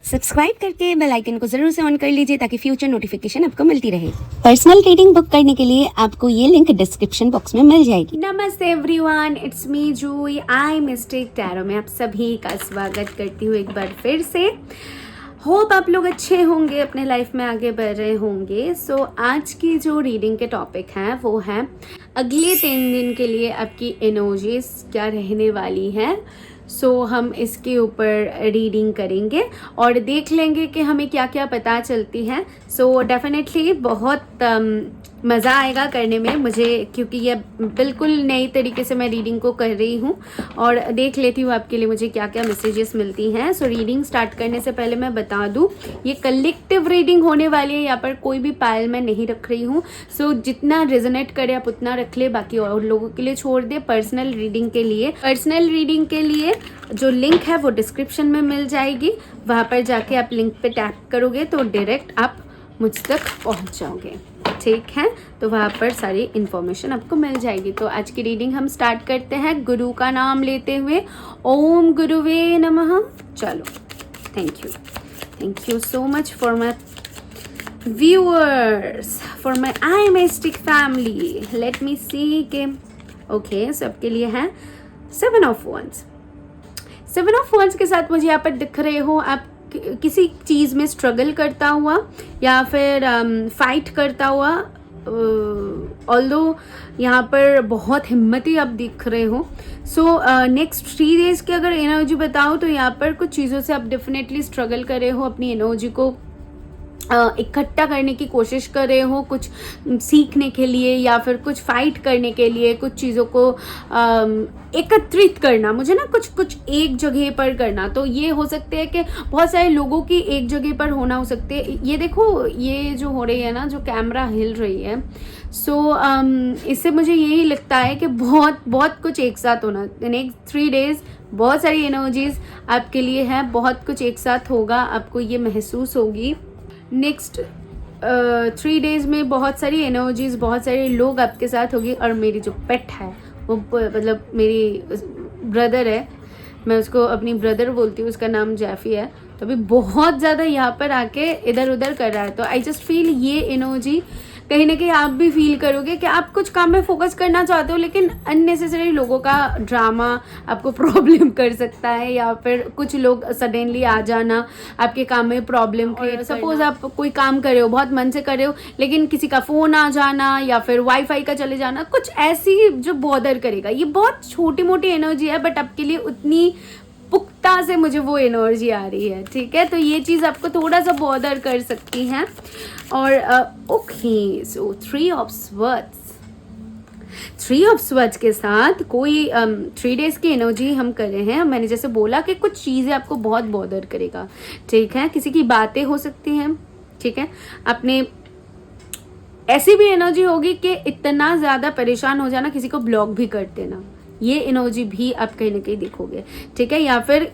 Subscribe करके bell icon को जरूर से ऑन कर लीजिए ताकि फ्यूचर नोटिफिकेशन आपको मिलती रहे। पर्सनल रीडिंग बुक करने के लिए आपको ये लिंक डिस्क्रिप्शन बॉक्स में मिल जाएगी। नमस्ते everyone, it's me Juhi, I mistake tarot में आप सभी का स्वागत करती हूँ एक बार फिर से। होप आप लोग अच्छे होंगे, अपने लाइफ में आगे बढ़ रहे होंगे। सो आज की जो रीडिंग के टॉपिक हैं वो है अगले 3 दिन के लिए आपकी एनर्जीज क्या रहने वाली हैं। सो हम इसके ऊपर रीडिंग करेंगे और देख लेंगे कि हमें क्या क्या पता चलती है। सो डेफिनेटली बहुत मज़ा आएगा करने में मुझे, क्योंकि ये बिल्कुल नई तरीके से मैं रीडिंग को कर रही हूँ और देख लेती हूँ आपके लिए मुझे क्या क्या मैसेजेस मिलती हैं। सो रीडिंग स्टार्ट करने से पहले मैं बता दूँ, ये कलेक्टिव रीडिंग होने वाली है, यहाँ पर कोई भी पायल मैं नहीं रख रही हूँ। सो जितना रेजोनेट करे आप उतना रख ले, बाकी और लोगों के लिए छोड़ दे। पर्सनल रीडिंग के लिए जो लिंक है वो डिस्क्रिप्शन में मिल जाएगी, वहाँ पर जाके आप लिंक पे टैप करोगे तो डायरेक्ट आप मुझ तक पहुँच जाओगे, ठीक है। तो वहाँ पर सारी इन्फॉर्मेशन आपको मिल जाएगी। तो आज की रीडिंग हम स्टार्ट करते हैं गुरु का नाम लेते हुए। ओम गुरुवे नमः। चलो, thank you so much for my viewers, for my I mystic family. Let me see के ओके, सबके लिए है 7 ऑफ Wands। 7 ऑफ Wands के साथ मुझे यहाँ पर दिख रहे हो आप किसी चीज़ में स्ट्रगल करता हुआ या फिर फाइट करता हुआ। ऑल्दो यहाँ पर बहुत हिम्मती आप दिख रहे हो। सो नेक्स्ट 3 डेज की अगर एनर्जी बताओ तो यहाँ पर कुछ चीज़ों से आप डेफिनेटली स्ट्रगल कर रहे हो, अपनी एनर्जी को इकट्ठा करने की कोशिश कर रहे हो, कुछ सीखने के लिए या फिर कुछ फाइट करने के लिए, कुछ चीज़ों को एकत्रित करना, मुझे ना कुछ एक जगह पर करना। तो ये हो सकते हैं कि बहुत सारे लोगों की एक जगह पर होना हो सकते हैं। ये देखो, ये जो हो रही है ना, जो कैमरा हिल रही है, सो इससे मुझे यही लगता है कि बहुत कुछ एक साथ होना। नेक्स्ट 3 डेज बहुत सारी एनर्जीज आपके लिए है, बहुत कुछ एक साथ होगा, आपको ये महसूस होगी। नेक्स्ट 3 डेज में बहुत सारी एनर्जीज, बहुत सारे लोग आपके साथ होगी। और मेरी जो पेट है वो मतलब मेरी ब्रदर है, मैं उसको अपनी ब्रदर बोलती हूँ, उसका नाम जैफी है। तो अभी बहुत ज़्यादा यहाँ पर आके इधर उधर कर रहा है। तो आई जस्ट फील ये एनर्जी कहीं ना कहीं आप भी फील करोगे कि आप कुछ काम में फोकस करना चाहते हो, लेकिन अननेसेसरी लोगों का ड्रामा आपको प्रॉब्लम कर सकता है, या फिर कुछ लोग सडनली आ जाना आपके काम में प्रॉब्लम क्रिएट। सपोज आप कोई काम कर रहे हो, बहुत मन से कर रहे हो, लेकिन किसी का फ़ोन आ जाना या फिर वाईफाई का चले जाना, कुछ ऐसी जो बॉदर करेगा। ये बहुत छोटी मोटी एनर्जी है, बट आपके लिए उतनी पुख्ता से मुझे वो एनर्जी आ रही है, ठीक है। तो ये चीज़ आपको थोड़ा सा बॉदर कर सकती हैं। और ओके, सो 3 ऑफ Swords के साथ कोई 3 डेज की एनर्जी हम कर रहे हैं। मैंने जैसे बोला कि कुछ चीज़ें आपको बहुत बॉदर करेगा, ठीक है। किसी की बातें हो सकती हैं, ठीक है। अपने ऐसी भी एनर्जी होगी कि इतना ज़्यादा परेशान हो जाना, किसी को ब्लॉक भी कर देना, ये एनर्जी भी आप कहीं ना कहीं दिखोगे, ठीक है। या फिर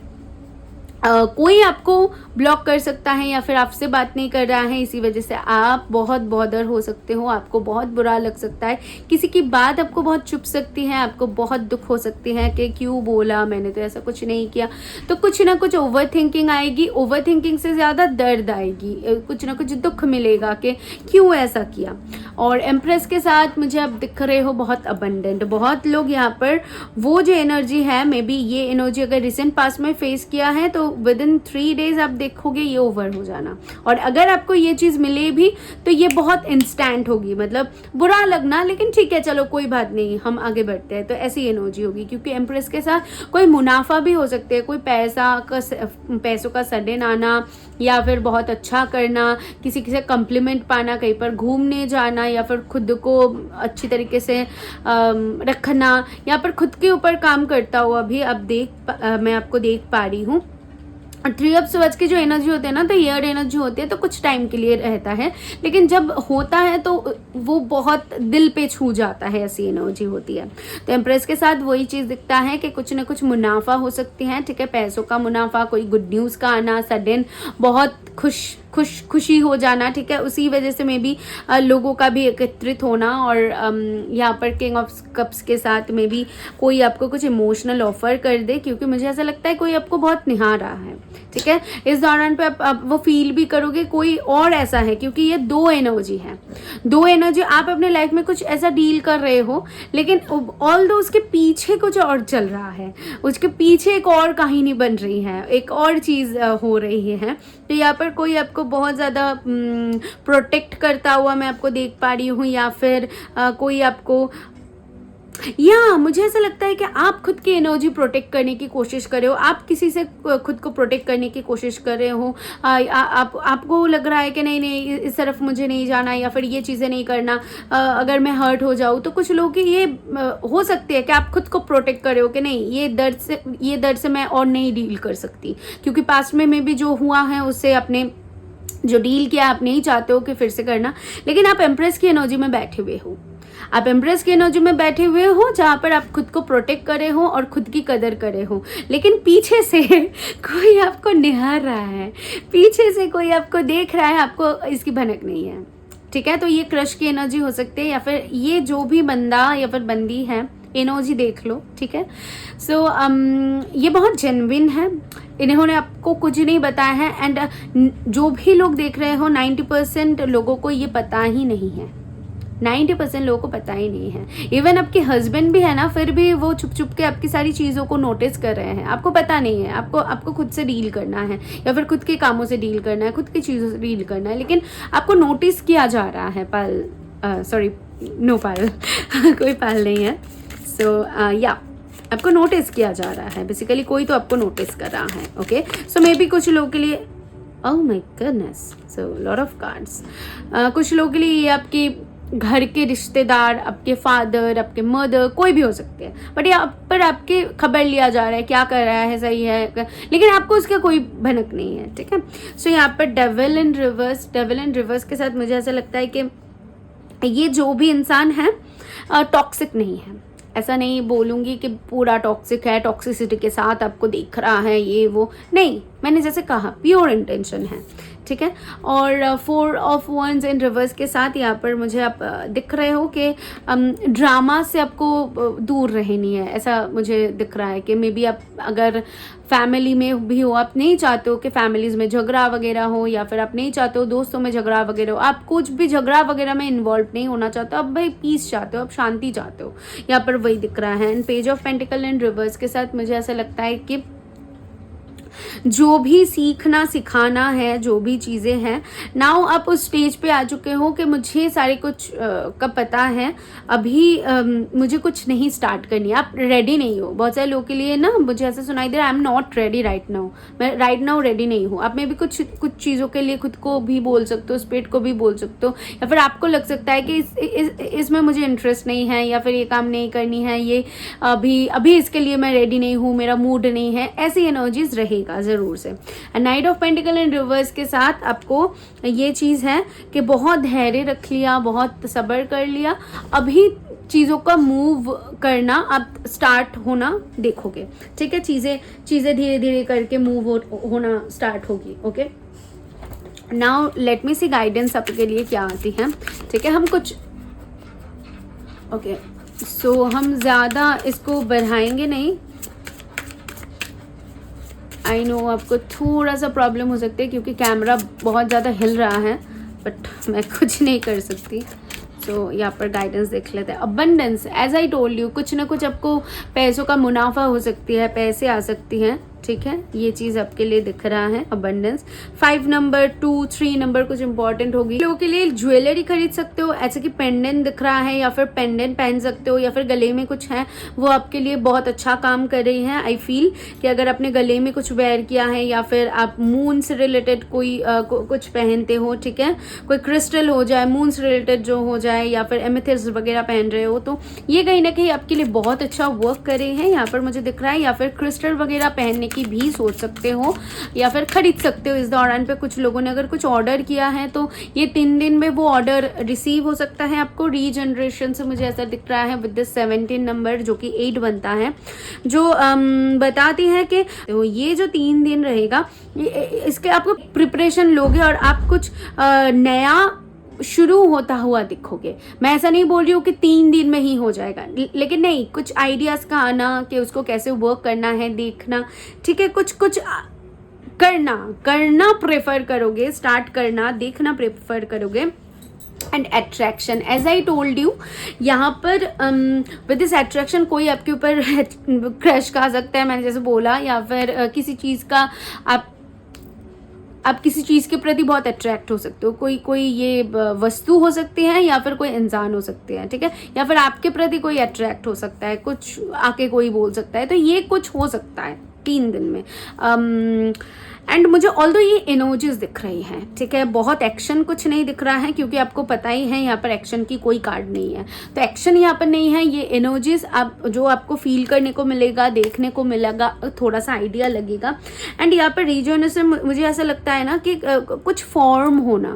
कोई आपको ब्लॉक कर सकता है या फिर आपसे बात नहीं कर रहा है, इसी वजह से आप बहुत बॉदर हो सकते हो, आपको बहुत बुरा लग सकता है, किसी की बात आपको बहुत चुभ सकती है, आपको बहुत दुख हो सकती है कि क्यों बोला, मैंने तो ऐसा कुछ नहीं किया। तो कुछ ना कुछ ओवर थिंकिंग आएगी, ओवर थिंकिंग से ज़्यादा दर्द आएगी, कुछ ना कुछ दुख मिलेगा कि क्यों ऐसा किया। और एम्प्रेस के साथ मुझे आप दिख रहे हो बहुत अबंडेंट। बहुत लोग यहाँ पर वो जो एनर्जी है, मे बी ये एनर्जी अगर रिसेंट पास्ट में फेस किया है तो विद इन 3 डेज आप देखोगे ये ओवर हो जाना। और अगर आपको ये चीज़ मिले भी तो ये बहुत इंस्टेंट होगी, मतलब बुरा लगना, लेकिन ठीक है चलो कोई बात नहीं, हम आगे बढ़ते हैं। तो ऐसी एनर्जी होगी, क्योंकि एम्प्रेस के साथ कोई मुनाफा भी हो सकते हैं, कोई पैसों का सडन आना, या फिर बहुत अच्छा करना, किसी से कम्प्लीमेंट पाना, कहीं पर घूमने जाना, या फिर खुद को अच्छी तरीके से रखना, या फिर खुद के ऊपर काम करता हुआ भी मैं आपको देख पा रही हूँ। 3 ऑफ Swords की जो एनर्जी होती है ना, तो एयर एनर्जी होती है, तो कुछ टाइम के लिए रहता है, लेकिन जब होता है तो वो बहुत दिल पे छू जाता है, ऐसी एनर्जी होती है। तो एम्प्रेस के साथ वही चीज़ दिखता है कि कुछ ना कुछ मुनाफा हो सकती है, ठीक है। पैसों का मुनाफा, कोई गुड न्यूज़ का आना, सडन बहुत खुशी हो जाना, ठीक है, उसी वजह से मे बी लोगों का भी एकत्रित होना। और यहाँ पर किंग ऑफ कप्स के साथ में भी कोई आपको कुछ इमोशनल ऑफर कर दे, क्योंकि मुझे ऐसा लगता है कोई आपको बहुत निहार रहा है, ठीक है। इस दौरान पे आप वो फील भी करोगे कोई और ऐसा है, क्योंकि ये 2 एनर्जी है, 2 एनर्जी। आप अपने लाइफ में कुछ ऐसा डील कर रहे हो, लेकिन ऑल्दो उसके पीछे कुछ और चल रहा है, उसके पीछे एक और कहानी बन रही है, एक और चीज़ हो रही है। तो यहाँ पर कोई आपको बहुत ज़्यादा प्रोटेक्ट करता हुआ मैं आपको देख पा रही हूँ, या फिर कोई आपको, या मुझे ऐसा लगता है कि आप खुद की एनर्जी प्रोटेक्ट करने की कोशिश कर रहे हो, आप किसी से खुद को प्रोटेक्ट करने की कोशिश कर रहे हो। आपको लग रहा है कि नहीं इस तरफ मुझे नहीं जाना, या फिर ये चीज़ें नहीं करना, अगर मैं हर्ट हो जाऊँ। तो कुछ लोग ये हो सकते हैं कि आप खुद को प्रोटेक्ट कर रहे हो कि नहीं ये दर्द से मैं और नहीं डील कर सकती, क्योंकि पास्ट में भी जो हुआ है उससे अपने जो डील किया आप नहीं चाहते हो कि फिर से करना। लेकिन आप एम्प्रेस की एनर्जी में बैठे हुए हो, आप एम्प्रेस की एनर्जी में बैठे हुए हो, जहाँ पर आप खुद को प्रोटेक्ट करे हो और खुद की कदर करे हो। लेकिन पीछे से कोई आपको निहार रहा है, पीछे से कोई आपको देख रहा है, आपको इसकी भनक नहीं है, ठीक है। तो ये क्रश की एनर्जी हो सकती है, या फिर ये जो भी बंदा या फिर बंदी है, एनर्जी देख लो, ठीक है। सो ये बहुत जेन्युइन है, इन्होंने आपको कुछ नहीं बताया है। एंड जो भी लोग देख रहे हो 90% लोगों को ये पता ही नहीं है, 90% लोगों को पता ही नहीं है। इवन आपके हस्बैंड भी है ना, फिर भी वो छुप छुप के आपकी सारी चीज़ों को नोटिस कर रहे हैं, आपको पता नहीं है। आपको खुद से डील करना है, या फिर खुद के कामों से डील करना है, खुद की चीज़ों से डील करना है, लेकिन आपको नोटिस किया जा रहा है। नो पाल कोई पाल नहीं है। सो या आपको नोटिस किया जा रहा है, बेसिकली कोई तो आपको नोटिस कर रहा है, ओके। सो मे बी कुछ लोगों के लिए, oh my goodness, so lot of cards, कुछ लोगों के लिए ये आपकी घर के रिश्तेदार, आपके फादर, आपके मदर, कोई भी हो सकते हैं, बट यहाँ पर आपके खबर लिया जा रहा है क्या कर रहा है, सही है, लेकिन आपको उसका कोई भनक नहीं है, ठीक है। सो यहाँ पर डेविल इन रिवर्स के साथ मुझे ऐसा लगता है कि ये जो भी इंसान है टॉक्सिक नहीं है। ऐसा नहीं बोलूँगी कि पूरा टॉक्सिक है, टॉक्सिसिटी के साथ आपको दिख रहा है ये वो, नहीं, मैंने जैसे कहा प्योर इंटेंशन है, ठीक है। और 4 ऑफ वंस इन रिवर्स के साथ यहाँ पर मुझे आप दिख रहे हो कि ड्रामा से आपको दूर रहनी है, ऐसा मुझे दिख रहा है कि मे बी आप अगर फैमिली में भी हो, आप नहीं चाहते हो कि फैमिलीज़ में झगड़ा वगैरह हो, या फिर आप नहीं चाहते हो दोस्तों में झगड़ा वगैरह हो, आप कुछ भी झगड़ा वगैरह में इन्वॉल्व नहीं होना चाहते हो, आप भाई पीस चाहते हो, आप शांति चाहते हो, यहाँ पर वही दिख रहा है। And page of pentacle in reverse के साथ मुझे ऐसा लगता है कि जो भी सीखना सिखाना है, जो भी चीज़ें हैं, नाउ आप उस स्टेज पे आ चुके हो कि मुझे सारे कुछ का पता है, अभी मुझे कुछ नहीं स्टार्ट करनी है, आप रेडी नहीं हो। बहुत सारे लोगों के लिए ना मुझे ऐसा सुनाई दे रहा है, I am not ready right now, मैं राइट नाउ रेडी नहीं हूँ। आप में भी कुछ चीज़ों के लिए खुद को भी बोल सकते हो, स्पिरिट को भी बोल सकते हो, या फिर आपको लग सकता है कि इसमें मुझे इंटरेस्ट नहीं है, या फिर ये काम नहीं करनी है, ये अभी इसके लिए मैं रेडी नहीं हूँ, मेरा मूड नहीं है, ऐसी एनर्जीज रहेगा ज़रूर से। Night of pentacle in reverse के साथ आपको ये चीज़ है कि बहुत धैर्य रख लिया, बहुत सब्र कर लिया, अभी चीज़ों का मूव करना आप स्टार्ट होना देखोगे, ठीक है। चीज़ें धीरे धीरे करके मूव होना स्टार्ट होगी, ओके। नाउ लेट मी सी गाइडेंस आपके लिए क्या आती है, ठीक है। हम कुछ ओके सो हम ज़्यादा इसको बढ़ाएंगे नहीं। आई नो आपको थोड़ा सा प्रॉब्लम हो सकती है क्योंकि कैमरा बहुत ज़्यादा हिल रहा है, बट मैं कुछ नहीं कर सकती। तो यहाँ पर गाइडेंस देख लेते हैं। Abundance, as I told you, कुछ ना कुछ आपको पैसों का मुनाफा हो सकती है, पैसे आ सकती हैं, ठीक है। ये चीज़ आपके लिए दिख रहा है अबंडेंस। 5 नंबर 2 3 नंबर कुछ इंपॉर्टेंट होगी। लोगों के लिए ज्वेलरी खरीद सकते हो, ऐसे कि पेंडेंट दिख रहा है, या फिर पेंडेंट पहन सकते हो, या फिर गले में कुछ है वो आपके लिए बहुत अच्छा काम कर रही है। आई फील कि अगर आपने गले में कुछ वेयर किया है, या फिर आप मून से रिलेटेड कोई कुछ पहनते हो, ठीक है, कोई क्रिस्टल हो जाए, मून से रिलेटेड जो हो जाए, या फिर एमेथिस्ट वगैरह पहन रहे हो, तो ये कहीं ना कहीं आपके लिए बहुत अच्छा वर्क कर रहे हैं, यहाँ पर मुझे दिख रहा है। या फिर क्रिस्टल वगैरह पहनने की भी सोच सकते हो या फिर ख़रीद सकते हो इस दौरान पे। कुछ लोगों ने अगर कुछ ऑर्डर किया है तो ये 3 दिन में वो ऑर्डर रिसीव हो सकता है आपको। रीजनरेशन से मुझे ऐसा दिख रहा है विद दिस 17 नंबर जो कि 8 बनता है, जो बताती है कि तो ये जो 3 दिन रहेगा इसके आपको प्रिपरेशन लोगे और आप कुछ नया शुरू होता हुआ दिखोगे। मैं ऐसा नहीं बोल रही हूँ कि 3 दिन में ही हो जाएगा, लेकिन नहीं, कुछ आइडियाज़ का आना कि उसको कैसे वर्क करना है देखना, ठीक है, कुछ करना प्रेफर करोगे, स्टार्ट करना देखना प्रेफर करोगे। And attraction, as I told you, यहाँ पर विद दिस अट्रैक्शन कोई आपके ऊपर क्रश का सकता है, मैंने जैसे बोला, या फिर किसी चीज़ का आप किसी चीज़ के प्रति बहुत अट्रैक्ट हो सकते हो। कोई ये वस्तु हो सकती है या फिर कोई इंसान हो सकते हैं, ठीक है, या फिर आपके प्रति कोई अट्रैक्ट हो सकता है, कुछ आके कोई बोल सकता है, तो ये कुछ हो सकता है 3 दिन में। एंड मुझे ऑल्दो ये एनर्जीज दिख रही हैं, ठीक है, बहुत एक्शन कुछ नहीं दिख रहा है क्योंकि आपको पता ही है यहाँ पर एक्शन की कोई कार्ड नहीं है, तो एक्शन यहाँ पर नहीं है। ये एनर्जीज आप जो आपको फील करने को मिलेगा, देखने को मिलेगा, थोड़ा सा आइडिया लगेगा। एंड यहाँ पर रीजनरेशन मुझे ऐसा लगता है ना कि कुछ फॉर्म होना,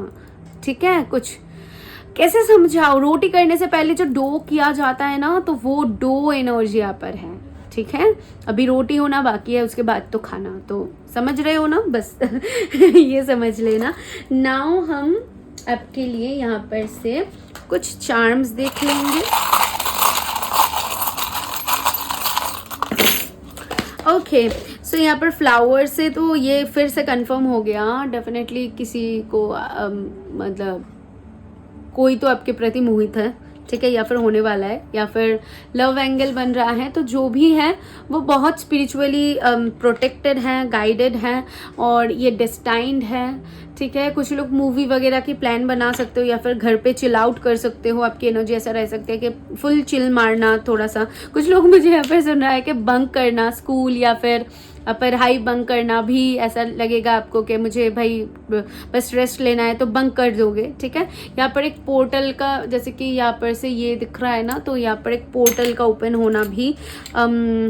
ठीक है, कुछ कैसे समझाओ, रोटी करने से पहले जो डो किया जाता है ना, तो वो डो एनर्जी यहाँ पर है, ठीक है। अभी रोटी होना बाकी है, उसके बाद तो खाना, तो समझ रहे हो ना, बस ये समझ लेना। नाउ हम आपके लिए यहाँ पर से कुछ चार्म्स देख लेंगे। ओके, सो यहाँ पर फ्लावर से तो ये फिर से कंफर्म हो गया, डेफिनेटली किसी को मतलब कोई तो आपके प्रति मोहित है, ठीक है, या फिर होने वाला है, या फिर लव एंगल बन रहा है, तो जो भी है वो बहुत स्पिरिचुअली प्रोटेक्टेड हैं, गाइडेड हैं और ये डेस्टाइंड है, ठीक है। कुछ लोग मूवी वगैरह की प्लान बना सकते हो या फिर घर पे चिल आउट कर सकते हो। आपकी एनर्जी ऐसा रह सकती है कि फुल चिल मारना, थोड़ा सा कुछ लोग मुझे यहाँ पर सुन रहा है कि बंक करना स्कूल या फिर पढ़ाई बंक करना भी ऐसा लगेगा आपको कि मुझे भाई बस रेस्ट लेना है, तो बंक कर दोगे, ठीक है। यहाँ पर एक पोर्टल का, जैसे कि यहाँ पर से ये दिख रहा है ना, तो यहाँ पर एक पोर्टल का ओपन होना भी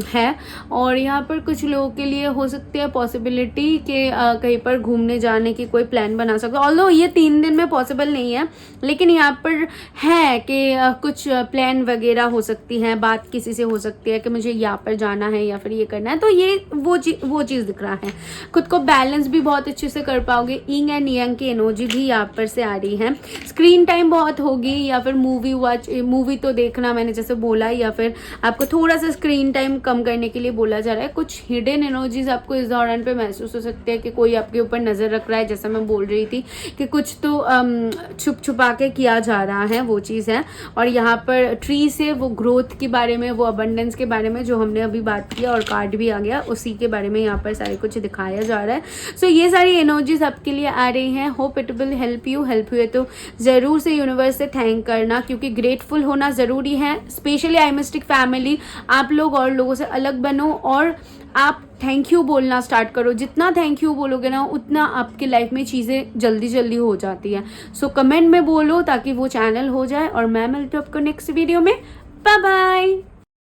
है। और यहाँ पर कुछ लोगों के लिए हो सकती है पॉसिबिलिटी कि कहीं पर घूमने जाने की कोई प्लान बना सकते हो, ऑल्दो ये 3 दिन में पॉसिबल नहीं है, लेकिन यहाँ पर है कि कुछ प्लान वगैरह हो सकती हैं, बात किसी से हो सकती है कि मुझे यहाँ पर जाना है या फिर ये करना है, तो ये वो चीज़ दिख रहा है। खुद को बैलेंस भी बहुत अच्छे से कर पाओगे। यिंग एंड यांग की एनर्जी भी यहाँ पर से आ रही है। स्क्रीन टाइम बहुत होगी या फिर मूवी तो देखना, मैंने जैसे बोला, या फिर आपको थोड़ा सा स्क्रीन टाइम कम करने के लिए बोला जा रहा है। कुछ हिडन एनर्जीज आपको इस दौरान पे महसूस हो सकती है कि कोई आपके ऊपर नज़र रख रहा है, जैसा मैं बोल रही थी कि कुछ तो छुपा के किया जा रहा है, वो चीज़ है। और यहाँ पर ट्री से वो ग्रोथ के बारे में, वो अबंडेंस के बारे में जो हमने अभी बात की और कार्ड भी आ गया, उसी के बारे में यहाँ पर सारे कुछ दिखाया जा रहा है। सो ये सारी एनर्जीज आपके लिए आ रही हैं। Hope it will help you है तो ज़रूर से यूनिवर्स से थैंक करना, क्योंकि ग्रेटफुल होना ज़रूरी है। स्पेशली आई मिस्टिक फैमिली, आप लोग और लोगों से अलग बनो और आप थैंक यू बोलना स्टार्ट करो। जितना थैंक यू बोलोगे ना, उतना आपकी लाइफ में चीज़ें जल्दी हो जाती है। सो कमेंट में बोलो ताकि वो चैनल हो जाए, और मैं मिलती हूँ आपको नेक्स्ट वीडियो में। Bye bye.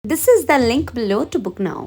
This is the link below to book now.